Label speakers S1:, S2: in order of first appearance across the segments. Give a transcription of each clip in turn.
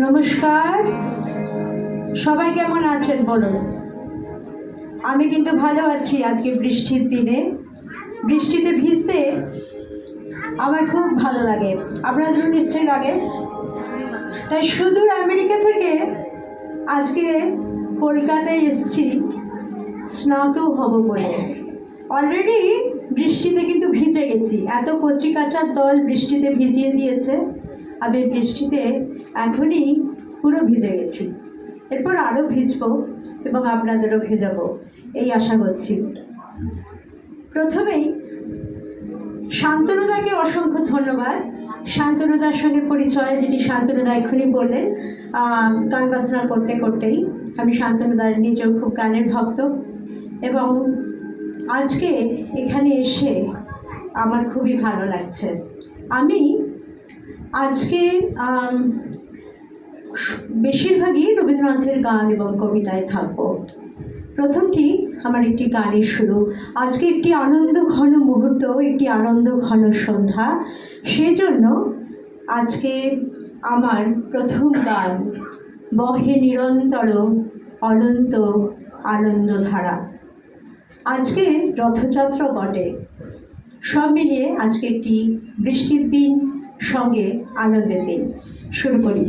S1: নমস্কার, সবাই কেমন আছেন বলুন? আমি কিন্তু ভালো আছি। আজকে বৃষ্টির দিনে বৃষ্টিতে ভিজতে আমার খুব ভালো লাগে, আপনাদেরও নিশ্চয়ই লাগে। তাই সুদূর আমেরিকা থেকে আজকে কলকাতায় এসেছি স্নাত হব বলে। অলরেডি বৃষ্টিতে কিন্তু ভিজে গেছি, এত কচি কাচার দল বৃষ্টিতে ভিজিয়ে দিয়েছে। আমি বৃষ্টিতে এখনই পুরো ভিজে গেছি, এরপর আরও ভিজবো এবং আপনাদেরও ভেজাবো এই আশা করছি। প্রথমেই শান্তনুদাকে অসংখ্য ধন্যবাদ। শান্তনুদার সঙ্গে পরিচয়, যেটি শান্তনুদা এক্ষুনি বললেন, গান বাজনা করতে করতেই। আমি শান্তনুদার নিজেও খুব গানের ভক্ত এবং আজকে এখানে এসে আমার খুবই ভালো লাগছে। আমি আজকে বেশিরভাগই রবীন্দ্রনাথের গান এবং কবিতায় থাকব। প্রথমটি আমার একটি গানের শুরু। আজকে একটি আনন্দ ঘন মুহূর্ত, একটি আনন্দ ঘন সন্ধ্যা। সেজন্য আজকে আমার প্রথম গান বহে নিরন্তর অনন্ত আনন্দধারা। আজকে রথযাত্রা বটে, সব মিলিয়ে আজকে একটি বৃষ্টির দিন, সঙ্গে আনন্দের দিন। শুরু করি।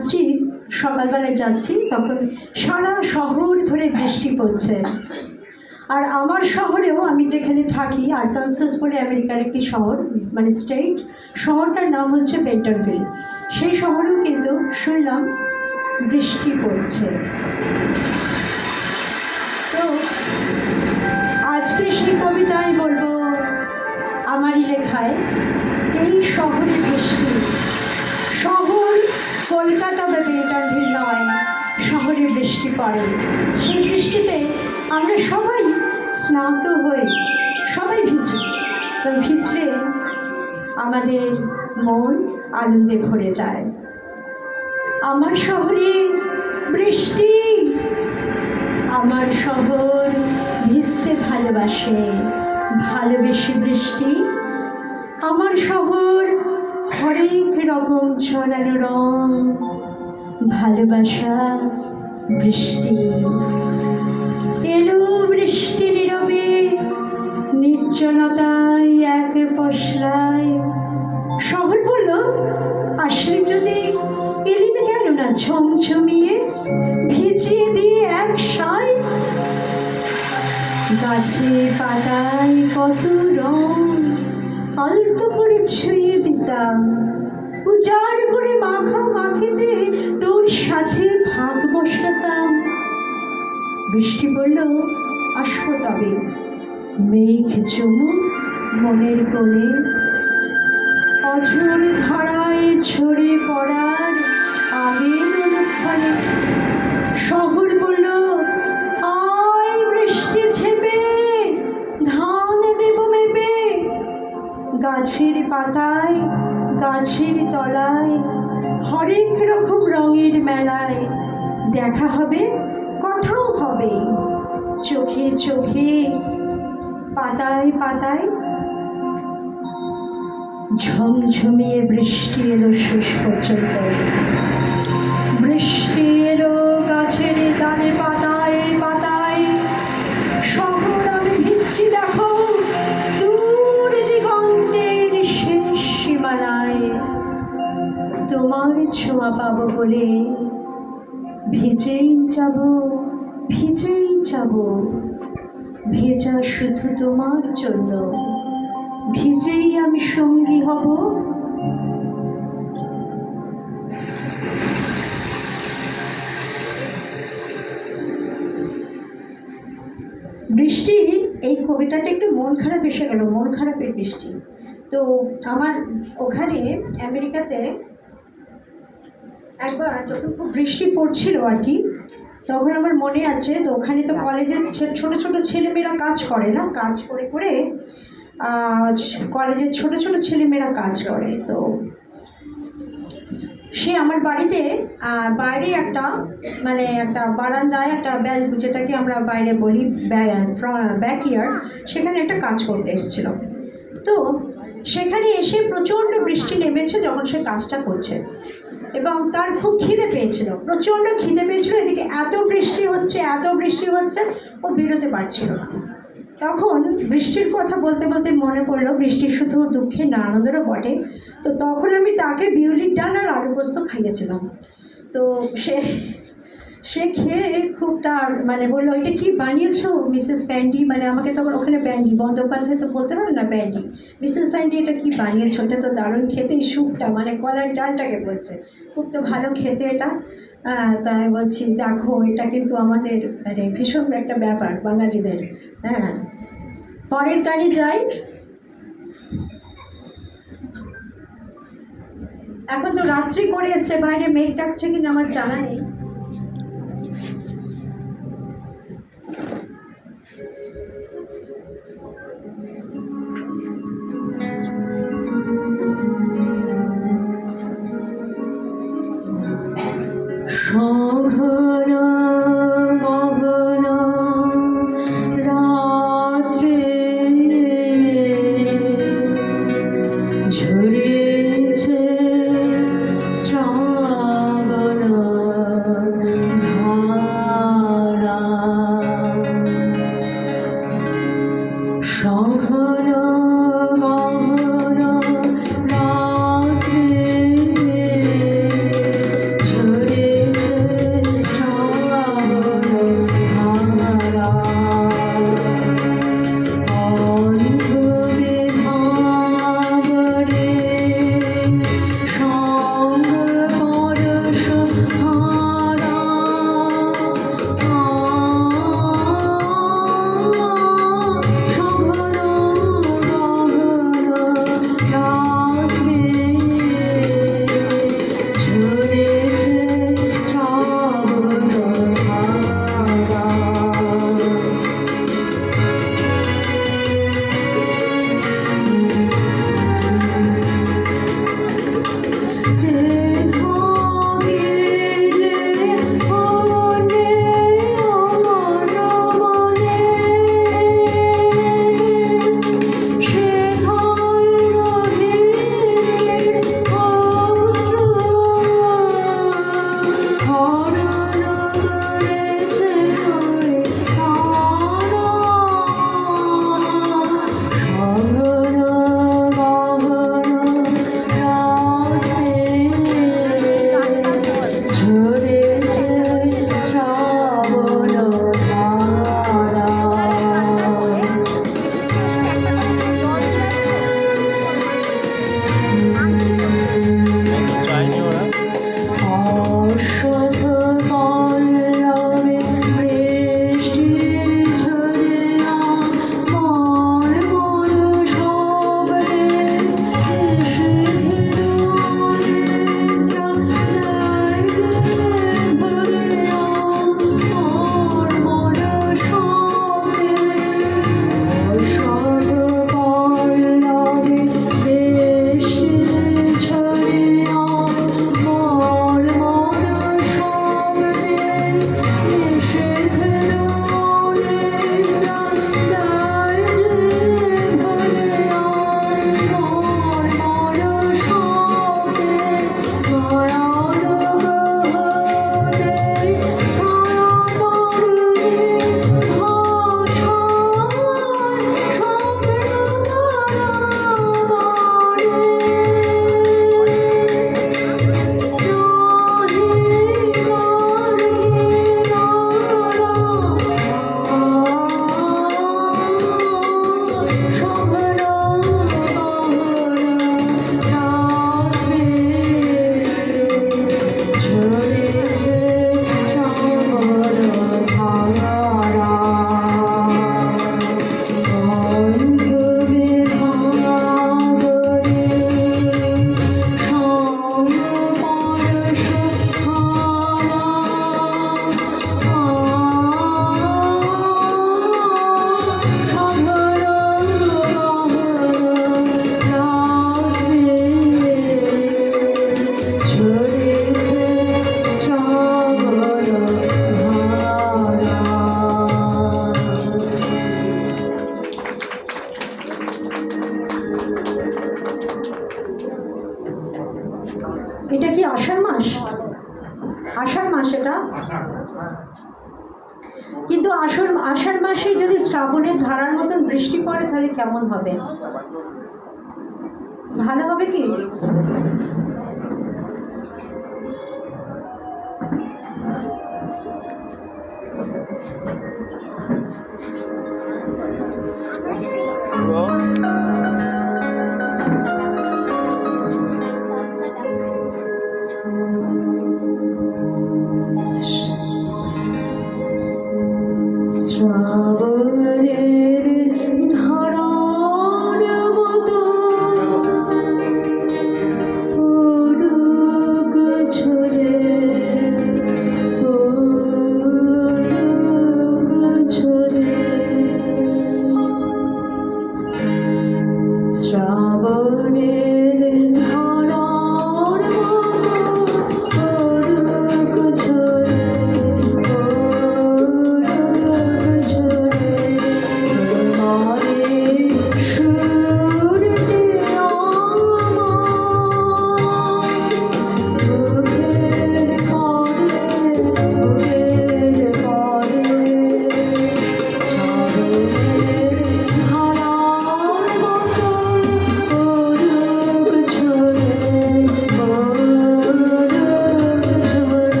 S1: আসছি, সকালবেলায় যাচ্ছি, তখন সারা শহর ধরে বৃষ্টি পড়ছে। আর আমার শহরেও, আমি যেখানে থাকি, আরকানসাস বলে আমেরিকার একটি শহর, মানে স্টেট, শহরটার নাম হচ্ছে পেন্টারভিল। সেই শহরেও কিন্তু শুনলাম বৃষ্টি পড়ছে। তো আজকে সেই কবিতায় বলবো, আমারই লেখায়, এই শহরে বৃষ্টি। শহর কলকাতা বা পেন্টারভিল নয়, শহরে বৃষ্টি পড়ে। সেই বৃষ্টিতে আমরা সবাই স্নাত হই, সবাই ভিজি, এবং ভিজলে আমাদের মন আনন্দে ভরে যায়। আমার শহরে বৃষ্টি, আমার শহর ভিজতে ভালোবাসে, ভালোবেসে বৃষ্টি। আমার শহর হরেক রকম ছড়ানো রং, ভালোবাসা বৃষ্টি। এলো বৃষ্টি নীরবে, নির্জনতায় এক পশলায়। শহর বলল, আসলে যদি এলি না কেন না ঝমঝমিয়ে, ভিজিয়ে দিয়ে এক সায়। গাছে পাতায় কত রং, আলতো করে ছুঁয়ে দিতাম, উজাড় করে মাখা মাখিতে তোর সাথে ভাগ বসাতাম। বৃষ্টি বলল, আসবো তবে, মেঘ চুমুক মনের কোণে, অঝোর ধারায় ঝরে পড়ার আগের অনুক্ষণে। শহর বলল, আয় বৃষ্টি ছেপে, ধান দেব মেপে। গাছের পাতায়, গাছের তলায়, হরেক রকম রঙের মেলায় দেখা হবে, কথাও হবে, চোখে চোখে, পাতায় পাতায়। ঝমঝমিয়ে বৃষ্টি এলো শেষ পর্যন্ত। বৃষ্টি এলো গাছের ডালে, পাতায় পাতায়। শহর আমি ভিজছি দেখো, দূর দিগন্তের শেষ সীমানায়। তোমার ছোঁয়া পাবো বলে ভিজেই যাব, ভিজেই যাব, ভেজা শুধু তোমার জন্য, ভিজেই আমি সঙ্গী হব। বৃষ্টি, এই কবিতাটা একটু মন খারাপ এসে গেল, মন খারাপের বৃষ্টি। তো আমার ওখানে আমেরিকাতে একবার যখন খুব বৃষ্টি পড়ছিল আর কি, তখন আমার মনে আছে, তো ওখানে তো কলেজের ছোট ছোট ছেলেমেয়েরা কাজ করে না, কাজ করে করে কলেজের ছোট ছোট ছেলেমেয়েরা কাজ করে। তো সে আমার বাড়িতে বাইরে একটা, মানে একটা বারান্দায় একটা যেটাকে আমরা বাইরে বলি ব্যাকইয়ার্ড, সেখানে একটা কাজ করতে এসেছিল। তো সেখানে এসে প্রচণ্ড বৃষ্টি নেমেছে যখন সে কাজটা করছে, এবং তার খুব খিদে পেয়েছিল, প্রচণ্ড খিদে পেয়েছিল। এদিকে এত বৃষ্টি হচ্ছে, এত বৃষ্টি হচ্ছে, ও বেরোতে পারছিল না। তখন বৃষ্টির কথা বলতে বলতে মনে পড়লো, বৃষ্টি শুধু দুঃখের না, আনন্দেরও বটে। তো তখন আমি তাকে বিউলির ডাল আর আলু পোস্ত খাইয়েছিলাম। তো সে খেয়ে খুব, তার মানে বললো, এটা কি বানিয়েছো মিসেস প্যান্ডি, মানে আমাকে তখন ওখানে প্যান্ডি, বন্দ্যোপাধ্যায় তো বলতে পারে না প্যান্ডি, মিসেস প্যান্ডি এটা কি বানিয়েছো, এটা তো দারুণ খেতে, এই স্যুপটা, মানে কলার ডালটাকে বলছে, খুব তো ভালো খেতে এটা। তাই বলছি, দেখো এটা কিন্তু আমাদের মানে ভীষণ একটা ব্যাপার বাঙালিদের। হ্যাঁ, পরের গাড়ি যাই। এখন তো রাত্রি করে এসছে, বাইরে মেঘ ডাকছে কিনা আমার জানা নেই। শহর গগন রাত্রে ঝরেছে শ্রাবণ ধারা। শহর গগন রাত্রে সেটা? কিন্তু আষাঢ় মাসে যদি শ্রাবণের ধারার মতন বৃষ্টি পড়ে তাহলে কেমন হবে? ভালো হবে কি? শ্রাবণের ধারার মতো পড়ুক ঝরে, পড়ুক ঝরে। শ্রাবণের ধারার মতো পড়ুক ঝরে,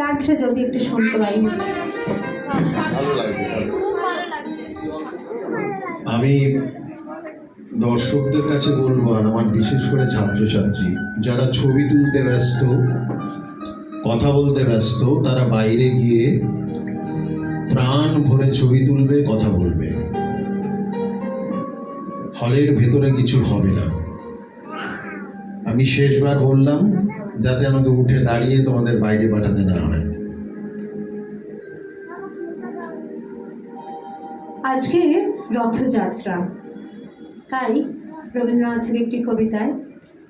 S1: লাগছে যদি একটু শুনতে পারি।
S2: ভালো লাগছে। আমি দর্শকদের কাছে বলবো, আর আমার বিশেষ করে ছাত্রছাত্রী যারা ছবি তুলতে ব্যস্ত, কথা বলতে ব্যস্ত, তারা বাইরে গিয়ে প্রাণ ভরে ছবি তুলবে, কথা বলবে। হলের ভেতরে কিছু হবে না। আমি শেষবার বললাম, যাতে আমাকে উঠে দাঁড়িয়ে তোমাদের বাইরে পাঠাতে না হয়।
S1: আজকে রথযাত্রা, তাই রবীন্দ্রনাথের একটি কবিতায়,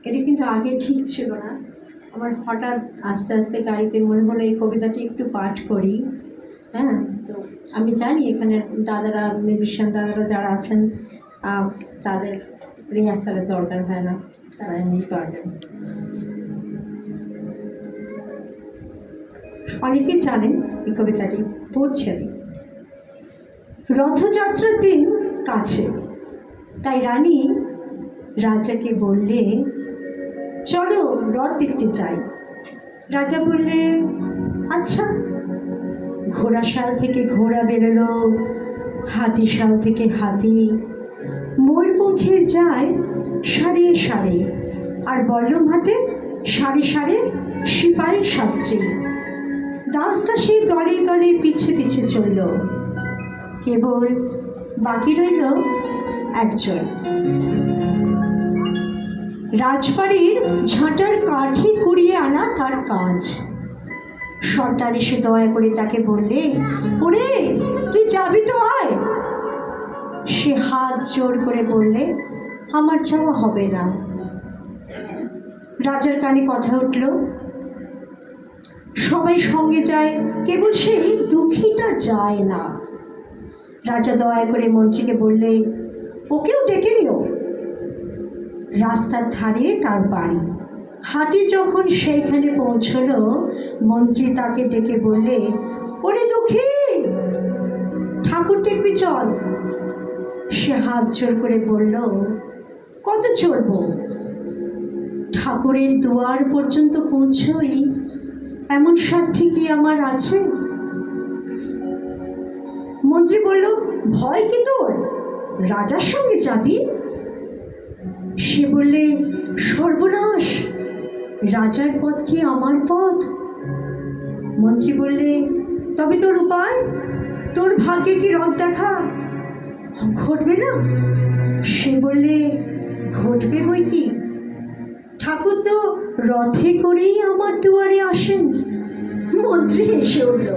S1: এটি কিন্তু আগে ঠিক ছিল না, আমার হঠাৎ আস্তে আস্তে গাড়িতে মনে হলো এই কবিতাটি একটু পাঠ করি। হ্যাঁ, তো আমি জানি এখানে দাদারা, মিউজিশিয়ান দাদারা যারা আছেন, তাদের রিহার্সালের দরকার হয় না, তারা এমনি পারবেন। অনেকেই জানেন এই কবিতাটি, পড়ছেন। রথযাত্রার দিন কাছে, তাই রানী রাজাকে বললে, চলো রথ দেখতে চাই। রাজা বললে, আচ্ছা। ঘোড়াশাল থেকে ঘোড়া বেরোলো, হাতিশাল থেকে হাতি, ময়ূরপঙ্খীর যায় সারে সারে, আর বল্লম হাতে সারে সারে সিপাহী শাস্ত্রী। দাসদাসী দলে দলে পিছে পিছে চলল, কেবল বাকি রইল একজন। রাজবাড়ির ঝাঁটার কাঠি কুড়িয়ে আনা তার কাজ। সর্দার এসে দয়া করে তাকে বললে, ওরে তুই যাবি তো আয়। সে হাত জোর করে বললে, আমার যাওয়া হবে না। রাজার কানে কথা উঠল, সবাই সঙ্গে যায়, কেবল সেই দুঃখীটা যায় না। রাজা দয়া করে মন্ত্রীকে বললে, ওকেও ডেকে নিও। রাস্তার ধারে তার বাড়ি। হাতি যখন সেইখানে পৌঁছল, মন্ত্রী তাকে ডেকে বললে, ওরে দুঃখী, ঠাকুর দেখবি চল। সে হাত জোর করে বলল, কত চড়ব? ঠাকুরের দুয়ার পর্যন্ত পৌঁছই এমন সাধ্যি কি আমার আছে? মন্ত্রী বলল, ভয় কি তোর? রাজার সঙ্গে যাবি? সে বললে, সর্বনাশ, রাজার পথ কি আমার পথ? মন্ত্রী বললে, তবে তোর উপায়? তোর ভাগ্যে কি রথ দেখা ঘটবে না? সে বললে, ঘটবে বই কি, ঠাকুর তো রথে করেই আমার দুয়ারে আসেন। মন্ত্রী এসে উঠল,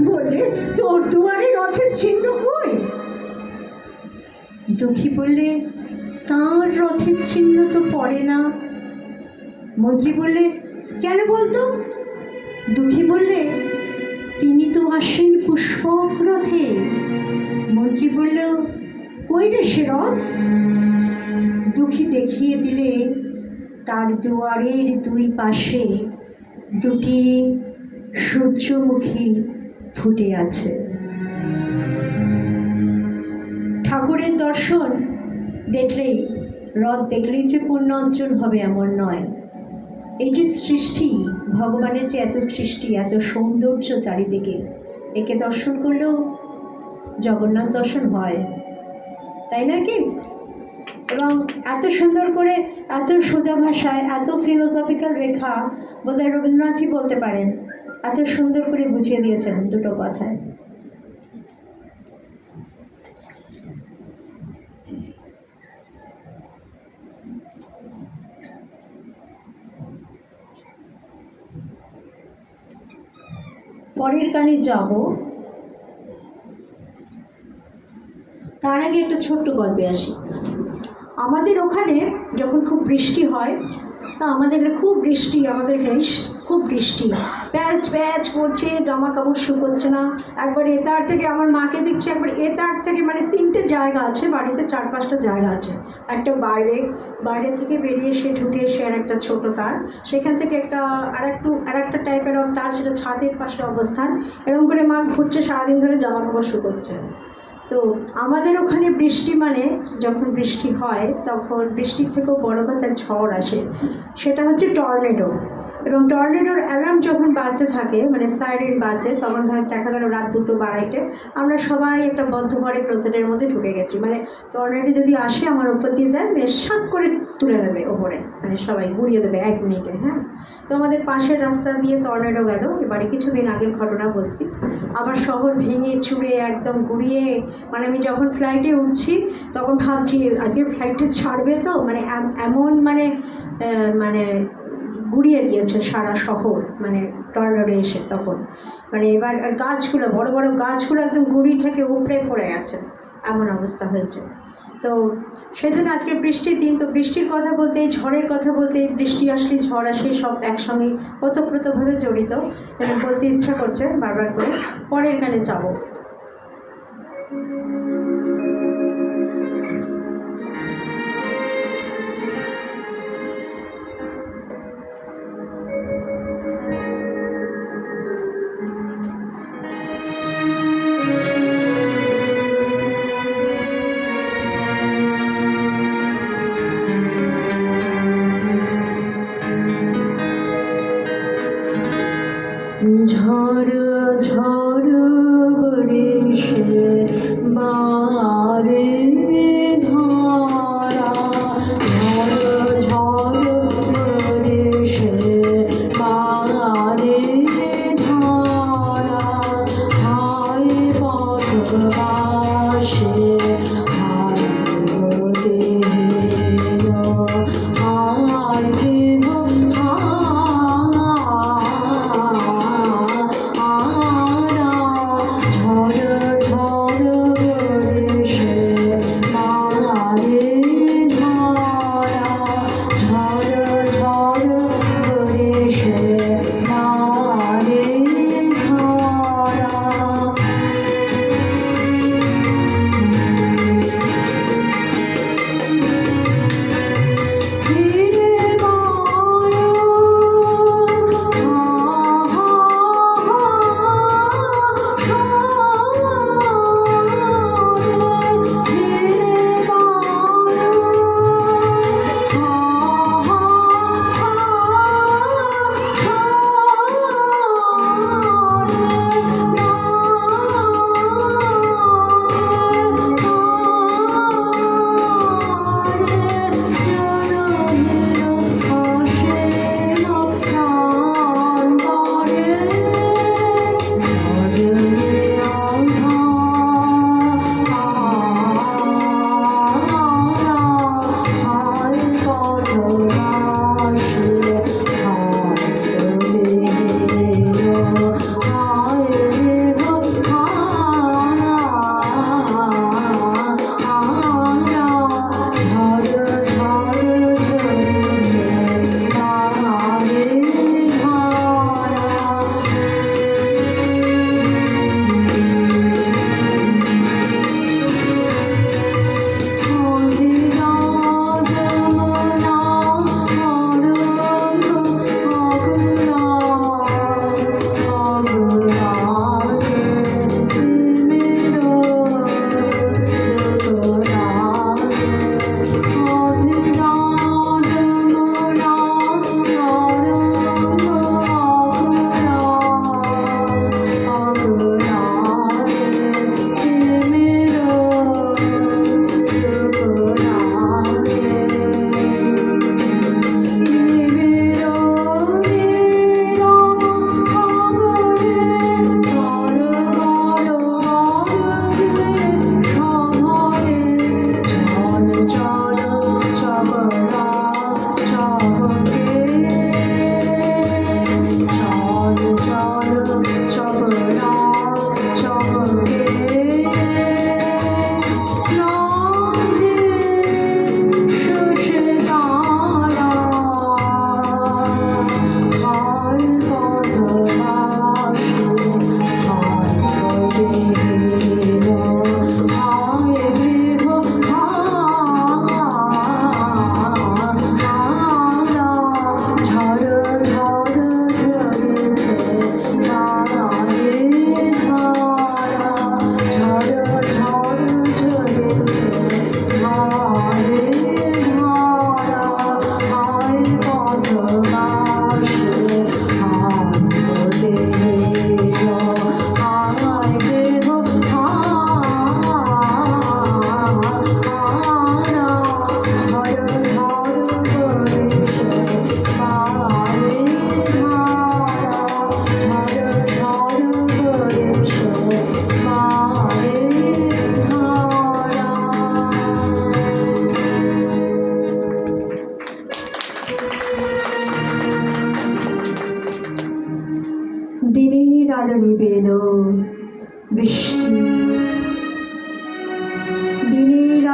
S1: বললে, তোর দুয়ারে রথের চিহ্ন কই? দুঃখী বললে, তাঁর রথের চিহ্ন তো পড়ে না। মন্ত্রী বললে, কেন বলতো? দুঃখী বললে, তিনি তো আসেন পুষ্পক রথে। মন্ত্রী বলল, ওই রে সে রথ। দুঃখী দেখিয়ে দিলে তার দুয়ারের দুই পাশে দুটি সূর্যমুখী ফুটে আছে। ঠাকুরের দর্শন দেখলেই, রথ দেখলেই যে পুণ্য অর্জন হবে এমন নয়। এই যে সৃষ্টি, ভগবানের যে এত সৃষ্টি, এত সৌন্দর্য চারিদিকে, একে দর্শন করলেও জগন্নাথ দর্শন হয়, তাই না কি? এবং এত সুন্দর করে, এত সোজা ভাষায়, এত ফিলোসফিক্যাল রেখা বোধহয় রবীন্দ্রনাথই বলতে পারেন, এত সুন্দর করে বুঝিয়ে দিয়েছেন দুটো কথায়। পরের গানে যাব, তার আগে একটা ছোট্ট গল্পে আসি। আমাদের ওখানে যখন খুব বৃষ্টি হয়, তা আমাদের খুব বৃষ্টি, আমাদের খুব বৃষ্টি, প্যাচ প্যাচ করছে, জামা কাপড় শুকোচ্ছে না। একবার এ তার থেকে, আমার মাকে দেখছি, একবার এ তার থেকে, মানে 3টে জায়গা আছে বাড়িতে, 4-5টা জায়গা আছে। একটা বাইরে থেকে বেরিয়ে সে ঢুকে এসে আর একটা ছোটো তার, সেখান থেকে আর একটা টাইপের তার, সেটা ছাদের পাশে অবস্থান। এরকম করে মা ঘুরছে সারাদিন ধরে, জামা কাপড় শুকোচ্ছে। তো আমাদের ওখানে বৃষ্টি মানে, যখন বৃষ্টি হয় তখন বৃষ্টির থেকেও বড় কথা ঝড় আসে, সেটা হচ্ছে টর্নেডো। এবং টর্নেডোর অ্যালার্ম যখন বাজতে থাকে, মানে সাইরেন বাজে, তখন ধর দেখা গেল রাত 2-2:30, আমরা সবাই একটা বদ্ধ ঘরে ক্লোজেটের মধ্যে ঢুকে গেছি। মানে টর্নেডো যদি আসে আমার উপর দিয়ে যায়, সাত করে তুলে নেবে ওপরে, মানে সবাই গুড়িয়ে দেবে 1 মিনিটে। হ্যাঁ, তো আমাদের পাশের রাস্তা দিয়ে টর্নেডো গেল, এবারে কিছুদিন আগের ঘটনা বলছি। আবার শহর ভেঙে চুড়ে একদম গুড়িয়ে, মানে আমি যখন ফ্লাইটে উঠছি তখন ভাবছি আজকে ফ্লাইটটা ছাড়বে তো, মানে এমন মানে গুড়িয়ে দিয়েছে সারা শহর, মানে টর্নেডো এসে তখন, মানে এবার গাছগুলো, বড় বড় গাছগুলো একদম গুড়ি থেকে উপড়ে পড়ে গেছে, এমন অবস্থা হয়েছে। তো সেজন্য আজকে বৃষ্টির দিন, তো বৃষ্টির কথা বলতে, ঝড়ের কথা বলতে, বৃষ্টি আসলে ঝড় আসলে সব একসঙ্গে ওতপ্রোতভাবে জড়িত, এবং বলতে ইচ্ছা করছে বারবার করে। পরের গানে যাবো। ঝড় ঝড় বরিশে বারে ধারা, ঝড় ঝড় বরিশে বারে ধারা, হায় পথবাসে হায় দেহ, হায় দেহ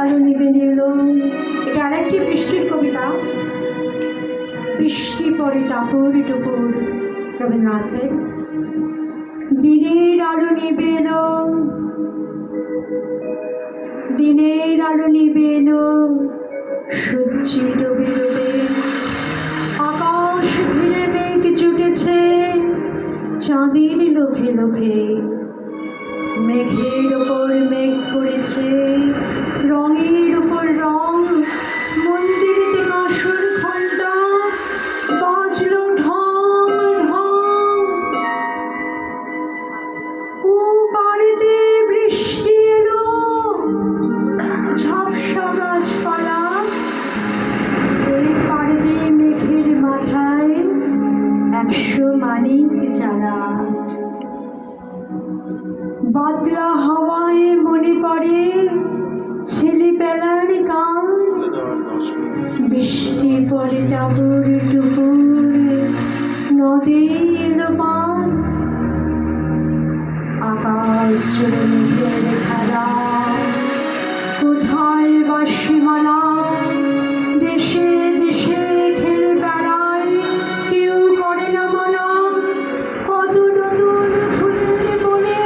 S1: আলো নিভে নিল। এটা আরেকটি বৃষ্টির কবিতা। বৃষ্টি পড়ে টাপুর টুপুর, রবীন্দ্রনাথের। দিনের আলো নিভে এলো, দিনের আলো নিভে এলো, সূর্যি ডুবে ডুবে। আকাশ ঘিরে মেঘ জুটেছে চাঁদের লোভে লোভে। মেঘের ওপর মেঘ পড়েছে, রঙের ওপর রং। মন্দিরেতে কাঁসর ঘণ্টা বাজলো ঢং ঢং। ও বাড়িতে বৃষ্টি এলো, ঝাপসা গাছপালা। এই বাড়িতে মেঘের মাথায় 100 মানিক জ্বালা। বাদলা হাওয়ায় মনে পড়ে ছেলেবেলার গান। বৃষ্টি পড়ে টাপুর টুপুর, নদী এলো পান। আকাশ জুড়ে মেঘের খেলা, কোথায় বা সীমানা। দেশে দেশে খেলে বেড়ায়, কেউ করে না মানা। কত নতুন ফুলের বনে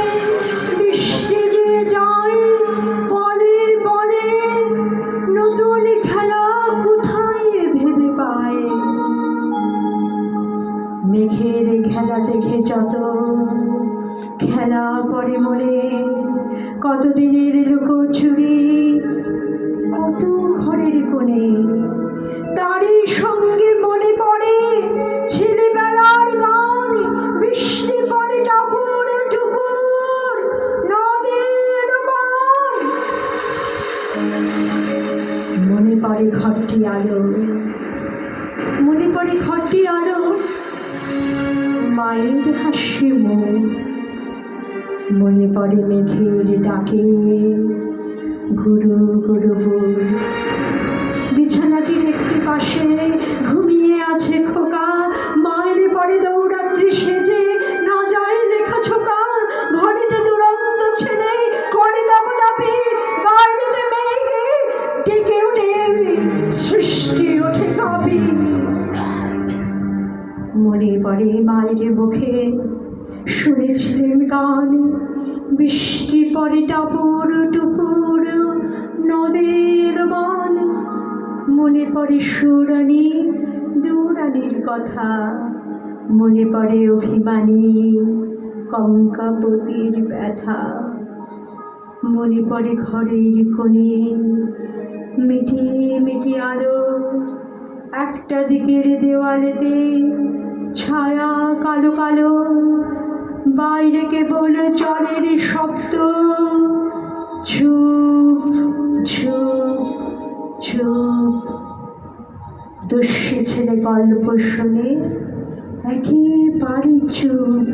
S1: বৃষ্টি দিয়ে যায়, বলে বলে নতুন খেলা কোথায় ভেবে পায়। মেঘের খেলা দেখে যত খেলা পড়ে মনে, কতদিনের লুকোচুরি কত ঘরের কোণে। তারই সঙ্গে মনে পড়ে ছেলেবেলার গান। বৃষ্টি পড়ে টাপুর টুপুর, নদী এলো পান। মনে পড়ে ঘরটি আলো, মনে পড়ে ঘরটি আলো, মায়ের হাসি মুখ। মনে পড়ে মেঘের ডাকে গুরু গুরু বুড়। বিছানাটির একটি পাশে ঘুমিয়ে আছে খোকা, মায়ের পরে দৌড়াত্রী সেজে না যায় লেখা ছোকা। ঘরেতে দুরন্ত ছেলে করে দাপাদাপি, বাইরেতে মেঘে ডেকে ওঠে সৃষ্টি ওঠে কাঁপি। মনে পড়ে মায়ের মুখে শুনেছিলেন গান। বৃষ্টি পড়ে টাপুর টুপুর, নদীর বান। মনে পড়ে সুরানি দুরানির কথা, মনে পড়ে অভিমানী কঙ্কাপতির ব্যথা। মনে পড়ে ঘরের কোণে মিটি মিটি আলো, একটা দিকের দেওয়ালেতে ছায়া কালো কালো। বাইরে কেবল জলের শব্দ, ঝুপ ঝুপ ঝুপ। দস্যি ছেলে গল্প শুনে একেবারে চুপ।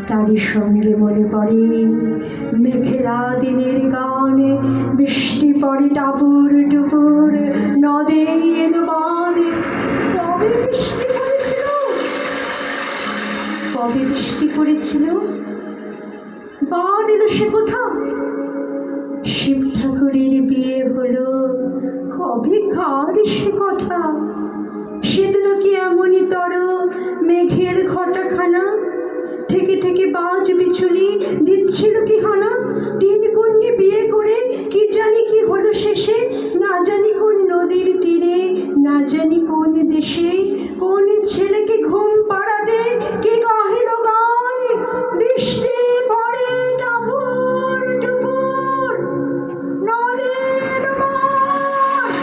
S1: তারই সঙ্গে মনে পড়ে মেঘেলা দিনের গান। বৃষ্টি পড়ে টাপুর টুপুর, নদী এলো বান। কবে বৃষ্টি পড়েছিল, কবে বৃষ্টি পড়েছিল, বান এলো সে কোথা। শিব ঠাকুরের বিয়ে হলো, কবে কার সে কথা। সেদিন কি এমনই তর মেঘের ঘটাখানা, থেকে থেকে বাজ বিছুলি দিচ্ছিল কি হানা। 3 কন্যে বিয়ে করে কি জানি কি হলো শেষে, না জানি কোন নদীর তীরে, না জানি কোন দেশে। কোন ছেলেকে ঘুম পাড়াতে কে গাহিল গান। বৃষ্টি পড়ে টাপুর টুপুর, নদীর বান।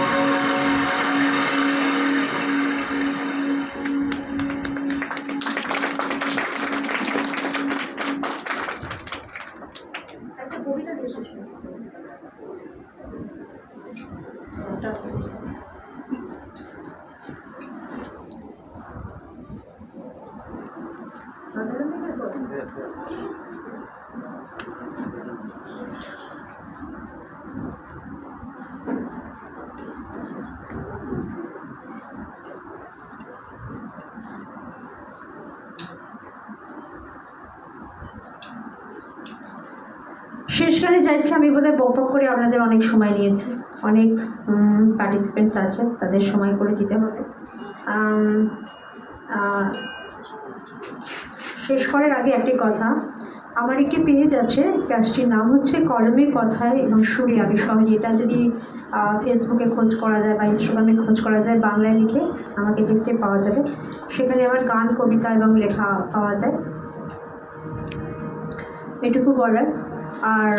S1: একটা কবিতা দিয়ে শেষ করব। শেষ অনুষ্ঠানে যাচ্ছি আমি বোধহয় বকবক করে আপনাদের অনেক সময় নিয়েছি, অনেক পার্টিসিপেন্টস আছে, তাদের সময় করে দিতে হবে। শেষ করার আগে একটি কথা, আমার একটি পেজ আছে, পেজটির নাম হচ্ছে কলমে কথায় এবং সুরে আমি সহজে, এটা যদি ফেসবুকে খোঁজ করা যায় বা ইনস্টাগ্রামে খোঁজ করা যায়, বাংলায় লিখে আমাকে দেখতে পাওয়া যাবে। সেখানে আমার গান, কবিতা এবং লেখা পাওয়া যায়। এটুকু বলার। আর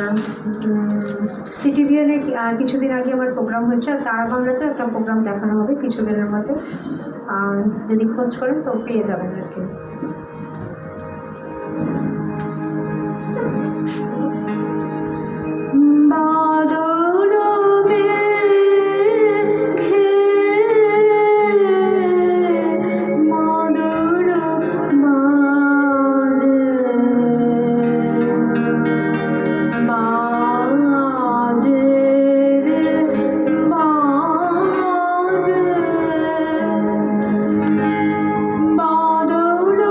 S1: সিটিভিএনে কিছুদিন আগে আমার প্রোগ্রাম হয়েছে, আর তারা বাংলাতেও একটা প্রোগ্রাম দেখানো হবে কিছুদিনের মধ্যে। যদি খোঁজ করেন তো পেয়ে যাবেন আর কি। বাদল মেঘে মধুর বাজে, বাজে রে বাজে, বাদল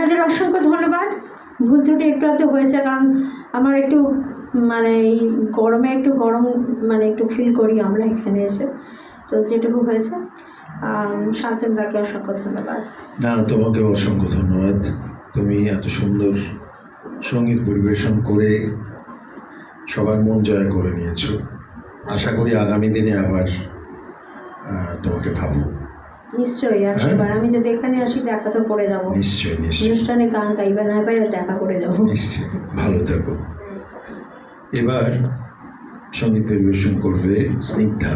S1: আপনাদের অসংখ্য ধন্যবাদ। ভুল ত্রুটি একটু আধটু হয়েছে, কারণ আমার একটু মানে এই গরমে একটু গরম মানে একটু ফিল করি আমরা এখানে এসে, তো যেটুকু হয়েছে। শান্তনদাকে অসংখ্য ধন্যবাদ।
S2: না, তোমাকে অসংখ্য ধন্যবাদ। তুমি এত সুন্দর সঙ্গীত পরিবেশন করে সবার মন জয় করে নিয়েছো। আশা করি আগামী দিনে আবার তোমাকে ভাবো।
S1: নিশ্চয়ই আসবার, আমি যদি এখানে আসি দেখা তো করে যাবো।
S2: নিশ্চয়ই নিশ্চয়ই
S1: অনুষ্ঠানে গান গাইবে না পাই দেখা করে যাবো।
S2: নিশ্চয়ই। ভালো থাকো। এবার সঙ্গীত পরিবেশন করবে স্নিগ্ধা।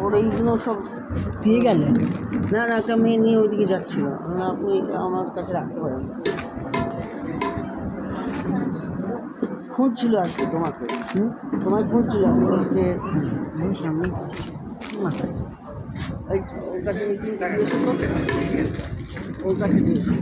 S3: ওর এইগুলো সব
S4: দিয়ে গেল।
S3: না না, একটা মেয়ে নিয়ে ওইদিকে যাচ্ছিল। না, আপনি আমার কাছে রাখতে পারেন। খুঁজছিল আর কি তোমাকে, তোমায় খুঁজছিল যে আমি সামনে ওর কাছে মিটিং দিয়েছিল, ওর কাছে দিয়েছিল।